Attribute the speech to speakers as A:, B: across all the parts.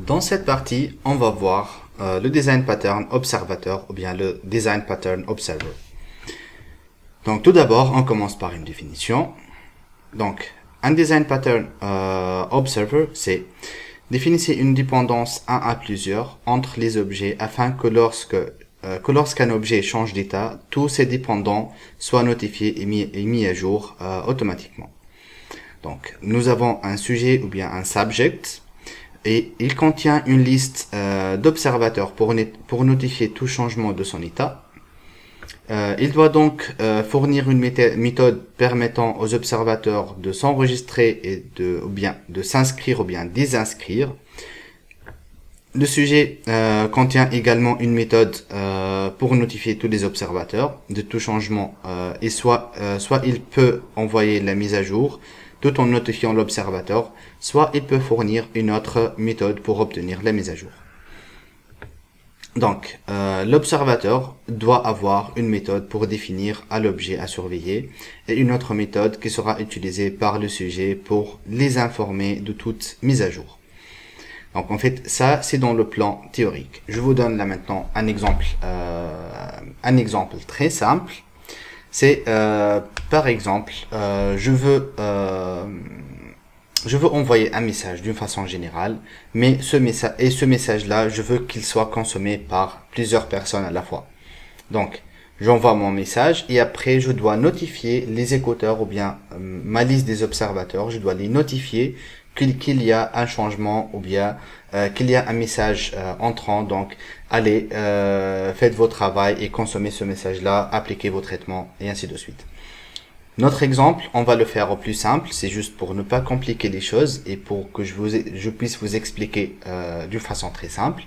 A: Dans cette partie, on va voir le design pattern observateur ou bien le design pattern observer. Donc tout d'abord, on commence par une définition. Donc un design pattern observer, c'est définissez une dépendance 1 à plusieurs entre les objets afin que lorsqu'un objet change d'état, tous ses dépendants soient notifiés et mis à jour automatiquement. Donc nous avons un sujet ou bien un subject et il contient une liste d'observateurs pour notifier tout changement de son état. Il doit donc fournir une méthode permettant aux observateurs de s'enregistrer et de s'inscrire ou bien désinscrire. Le sujet contient également une méthode pour notifier tous les observateurs de tout changement et soit il peut envoyer la mise à jour tout en notifiant l'observateur, soit il peut fournir une autre méthode pour obtenir la mise à jour. Donc, l'observateur doit avoir une méthode pour définir à l'objet à surveiller et une autre méthode qui sera utilisée par le sujet pour les informer de toute mise à jour. Donc, en fait, ça, c'est dans le plan théorique. Je vous donne là maintenant un exemple très simple. C'est, par exemple, je veux envoyer un message d'une façon générale, mais ce message-là, je veux qu'il soit consommé par plusieurs personnes à la fois. Donc, j'envoie mon message et après, je dois notifier les écouteurs ou bien ma liste des observateurs. Je dois les notifier qu'il y a un changement ou bien qu'il y a un message entrant. Donc, allez, faites vos travail et consommez ce message-là, appliquez vos traitements et ainsi de suite. Notre exemple, on va le faire au plus simple, c'est juste pour ne pas compliquer les choses et pour que je puisse vous expliquer d'une façon très simple.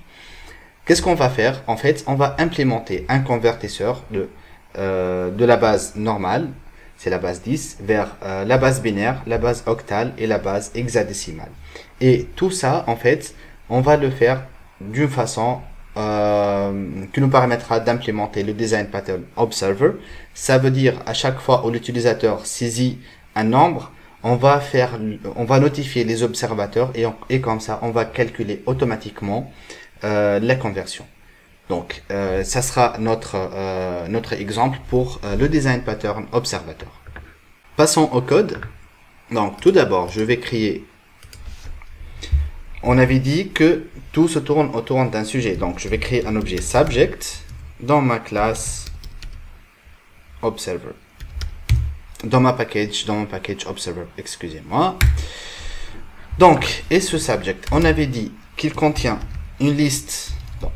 A: Qu'est-ce qu'on va faire? En fait, on va implémenter un convertisseur de la base normale, c'est la base 10, vers la base binaire, la base octale et la base hexadécimale. Et tout ça, en fait, on va le faire d'une façon qui nous permettra d'implémenter le design pattern observer. Ça veut dire à chaque fois où l'utilisateur saisit un nombre, on va notifier les observateurs et comme ça on va calculer automatiquement la conversion. Donc ça sera notre exemple pour le design pattern observateur. Passons au code. Donc tout d'abord je vais créer. On avait dit que tout se tourne autour d'un sujet. Donc, je vais créer un objet subject dans ma classe observer. Dans mon package observer, excusez-moi. Donc, et ce subject, on avait dit qu'il contient une liste. Bon,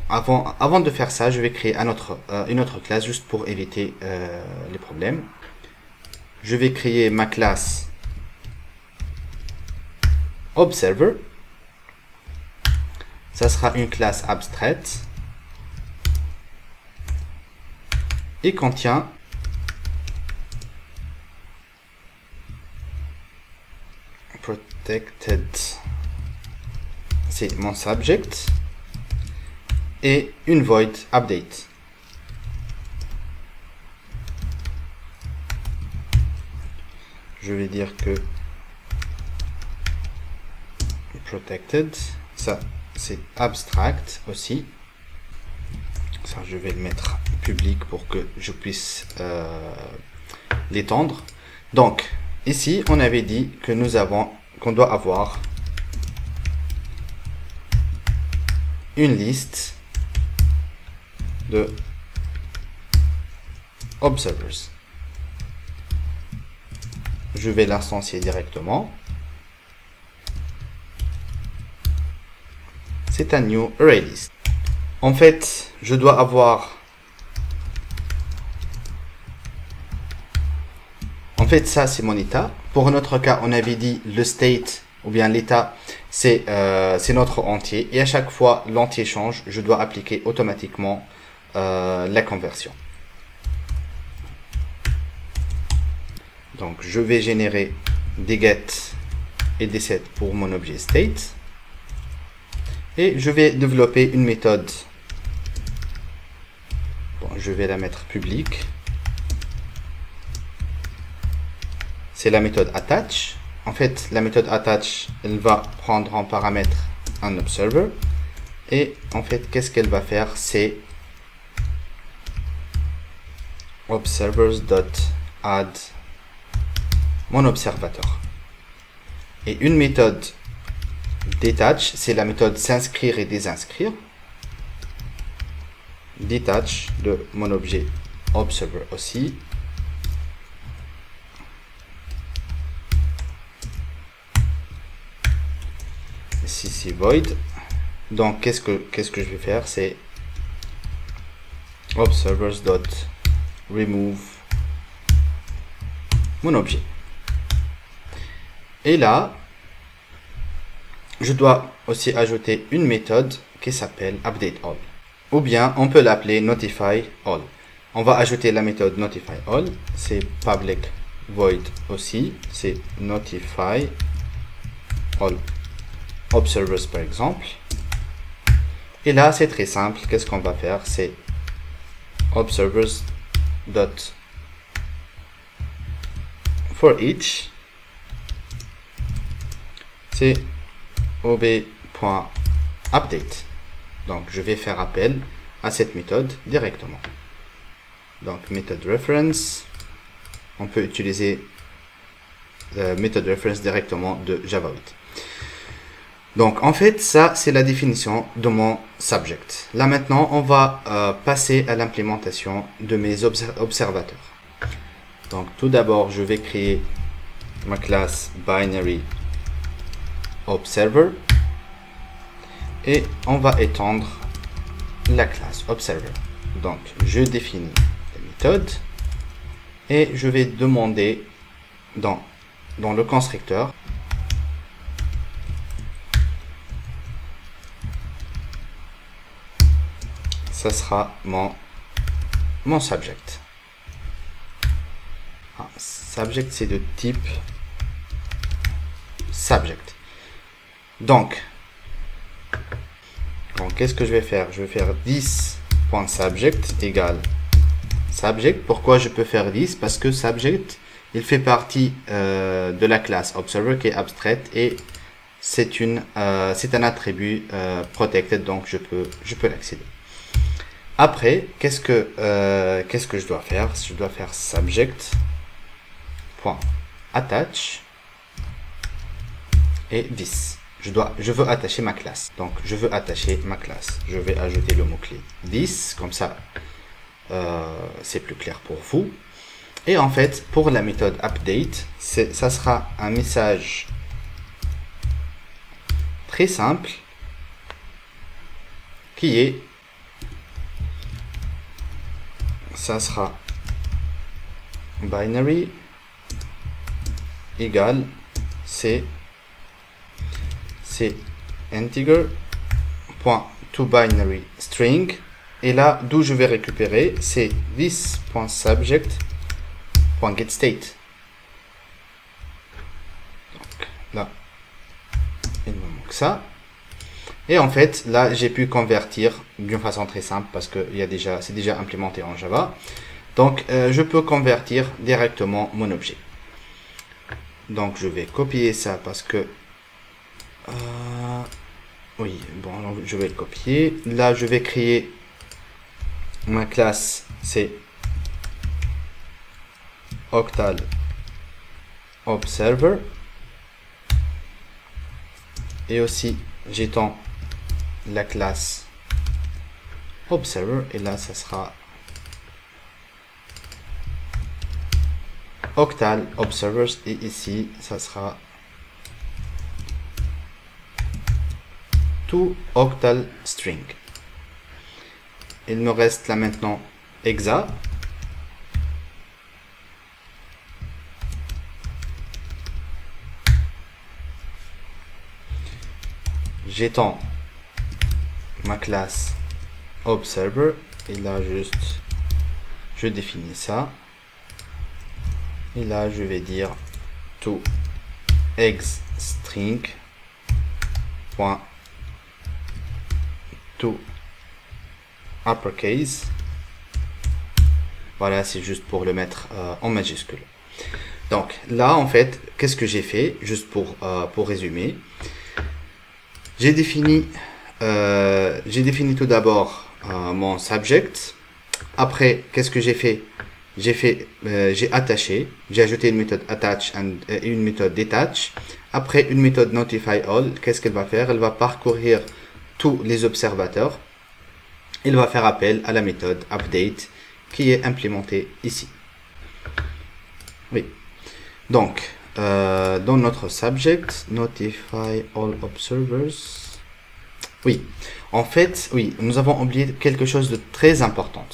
A: avant de faire ça, je vais créer une autre classe juste pour éviter les problèmes. Je vais créer ma classe observer. Ça sera une classe abstraite et contient protected. C'est mon subject et une void update. Je vais dire que protected, ça c'est abstract aussi. Ça, je vais le mettre public pour que je puisse l'étendre. Donc, ici, on avait dit que qu'on doit avoir une liste de observers. Je vais l'instancier directement. C'est un new array list. En fait, je dois avoir... En fait, ça, c'est mon état. Pour notre cas, on avait dit le state, ou bien l'état, c'est notre entier. Et à chaque fois, l'entier change, je dois appliquer automatiquement la conversion. Donc, je vais générer des get et des set pour mon objet state. Et je vais développer une méthode. Bon, je vais la mettre publique. C'est la méthode attach. En fait, la méthode attach, elle va prendre en paramètre un observer. Et en fait, qu'est-ce qu'elle va faire? C'est observers.add mon observateur. Et une méthode detach, c'est la méthode s'inscrire et désinscrire. Detach de mon objet observer aussi. Ici c'est void. Donc qu'est-ce que je vais faire? C'est observers.remove mon objet. Et là, je dois aussi ajouter une méthode qui s'appelle updateAll. Ou bien on peut l'appeler notifyAll. On va ajouter la méthode notifyAll. C'est public void aussi. C'est notifyAll observers par exemple. Et là, c'est très simple. Qu'est-ce qu'on va faire? C'est observers dot for each. C'est ob.update. Donc, je vais faire appel à cette méthode directement. Donc, méthode reference. On peut utiliser méthode reference directement de Java 8. Donc, en fait, ça, c'est la définition de mon subject. Là, maintenant, on va passer à l'implémentation de mes observateurs. Donc, tout d'abord, je vais créer ma classe binary observer. Et on va étendre la classe observer. Donc, je définis la méthode. Et je vais demander dans le constructeur ça sera mon subject. Subject, c'est de type subject. Donc, qu'est-ce que je vais faire? Je vais faire 10.subject égale subject. Pourquoi je peux faire 10? Parce que subject, il fait partie de la classe observer qui est abstraite et c'est un attribut protected, donc je peux l'accéder. Après, qu'est-ce que je dois faire? Je dois faire subject.attach et 10. Je veux attacher ma classe. Donc, je veux attacher ma classe. Je vais ajouter le mot-clé 10, comme ça, c'est plus clair pour vous. Et en fait, pour la méthode update, ça sera un message très simple qui est ça sera binary égale c'est integer point to binary string, et là d'où je vais récupérer c'est this.subject.getState. Donc là il me manque ça. Et en fait, là, j'ai pu convertir d'une façon très simple parce que c'est déjà implémenté en Java. Donc, je peux convertir directement mon objet. Donc, je vais copier ça parce que... oui, bon, donc je vais le copier. Là, je vais créer ma classe, c'est Octal Observer. Et aussi, j'étends la classe observer et là ça sera octal observers et ici ça sera to octal string. Il me reste là maintenant exa. J'étends ma classe observer et là juste je définis ça et là je vais dire to ex string point to uppercase. Voilà, c'est juste pour le mettre en majuscule. Donc là en fait qu'est-ce que j'ai fait, juste pour résumer. J'ai défini j'ai défini tout d'abord mon subject. Après, qu'est-ce que j'ai fait? J'ai attaché, j'ai ajouté une méthode attach et une méthode detach. Après, une méthode notify all, qu'est-ce qu'elle va faire? Elle va parcourir tous les observateurs. Il va faire appel à la méthode update qui est implémentée ici. Oui. Donc, dans notre subject, notify all observers. Oui. En fait, oui, nous avons oublié quelque chose de très important.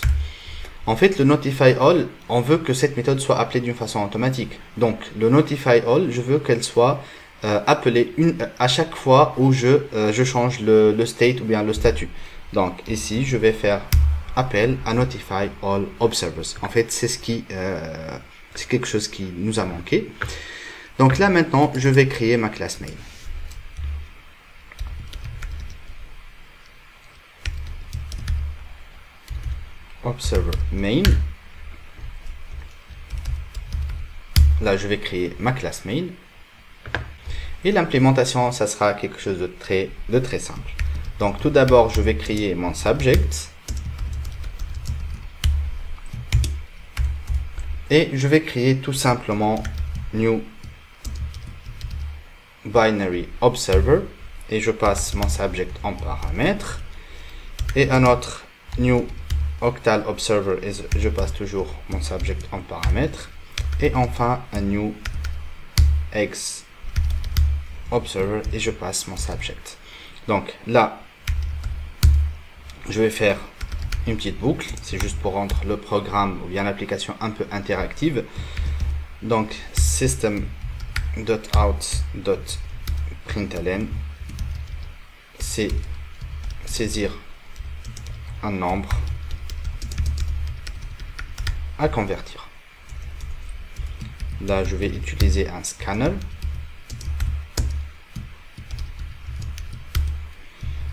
A: En fait, le notify all, on veut que cette méthode soit appelée d'une façon automatique. Donc, le notify all, je veux qu'elle soit appelée à chaque fois où je change le state ou bien le statut. Donc, ici, je vais faire appel à notify all observers. En fait, c'est c'est quelque chose qui nous a manqué. Donc là, maintenant, je vais créer ma classe main. Observer main. Là, je vais créer ma classe main. Et l'implémentation, ça sera quelque chose de très simple. Donc, tout d'abord, je vais créer mon subject. Et je vais créer tout simplement new binary observer. Et je passe mon subject en paramètre. Et un autre new octal observer et je passe toujours mon subject en paramètre. Et enfin un new x observer et je passe mon subject. Donc là, je vais faire une petite boucle. C'est juste pour rendre le programme ou bien l'application un peu interactive. Donc system.out.println, c'est saisir un nombre à convertir. Là, je vais utiliser un scanner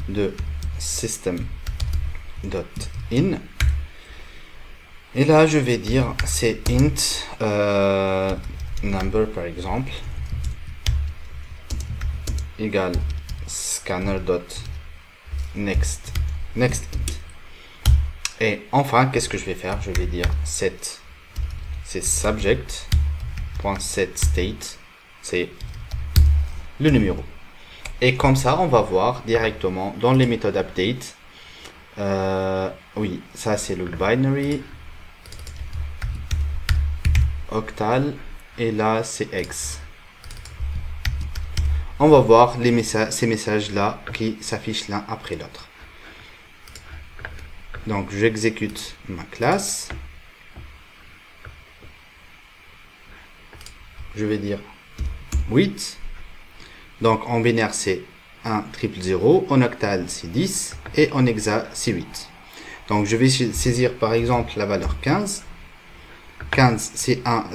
A: de system.in et là, je vais dire c'est int number par exemple égale scanner.next int. Et enfin, qu'est-ce que je vais faire? Je vais dire set, c'est subject.setState, c'est le numéro. Et comme ça, on va voir directement dans les méthodes update. Oui, ça c'est le binary, octal, et là c'est x. On va voir ces messages-là qui s'affichent l'un après l'autre. Donc, j'exécute ma classe. Je vais dire 8. Donc, en binaire, c'est 1 triple 0. En octal, c'est 10. Et en hexa, c'est 8. Donc, je vais saisir, par exemple, la valeur 15. 15,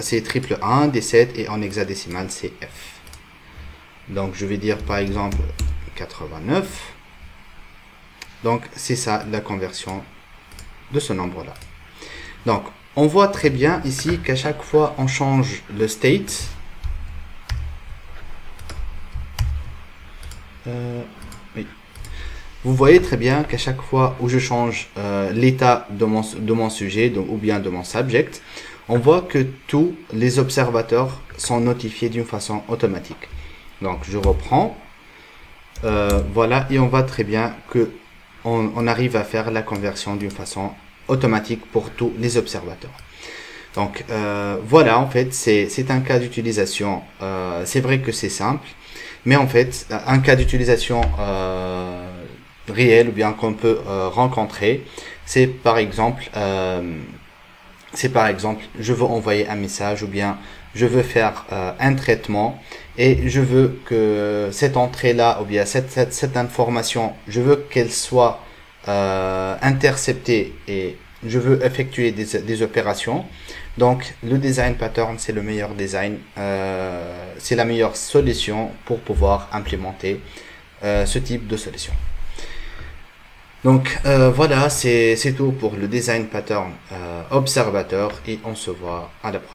A: c'est triple 1, D7. Et en hexadécimal, c'est F. Donc, je vais dire, par exemple, 89. Donc, c'est ça, la conversion de ce nombre-là. Donc, on voit très bien ici qu'à chaque fois, on change le state. Oui. Vous voyez très bien qu'à chaque fois où je change l'état de mon sujet, ou bien de mon subject, on voit que tous les observateurs sont notifiés d'une façon automatique. Donc, je reprends. Voilà, et on voit très bien que on arrive à faire la conversion d'une façon automatique pour tous les observateurs. Donc voilà, en fait, c'est un cas d'utilisation. C'est vrai que c'est simple, mais en fait, un cas d'utilisation réel ou bien qu'on peut rencontrer, c'est par exemple, je veux envoyer un message ou bien je veux faire un traitement et je veux que cette entrée-là ou bien cette information, je veux qu'elle soit interceptée et je veux effectuer des opérations. Donc le design pattern, c'est le meilleur design, c'est la meilleure solution pour pouvoir implémenter ce type de solution. Donc voilà, c'est tout pour le design pattern observateur et on se voit à la prochaine.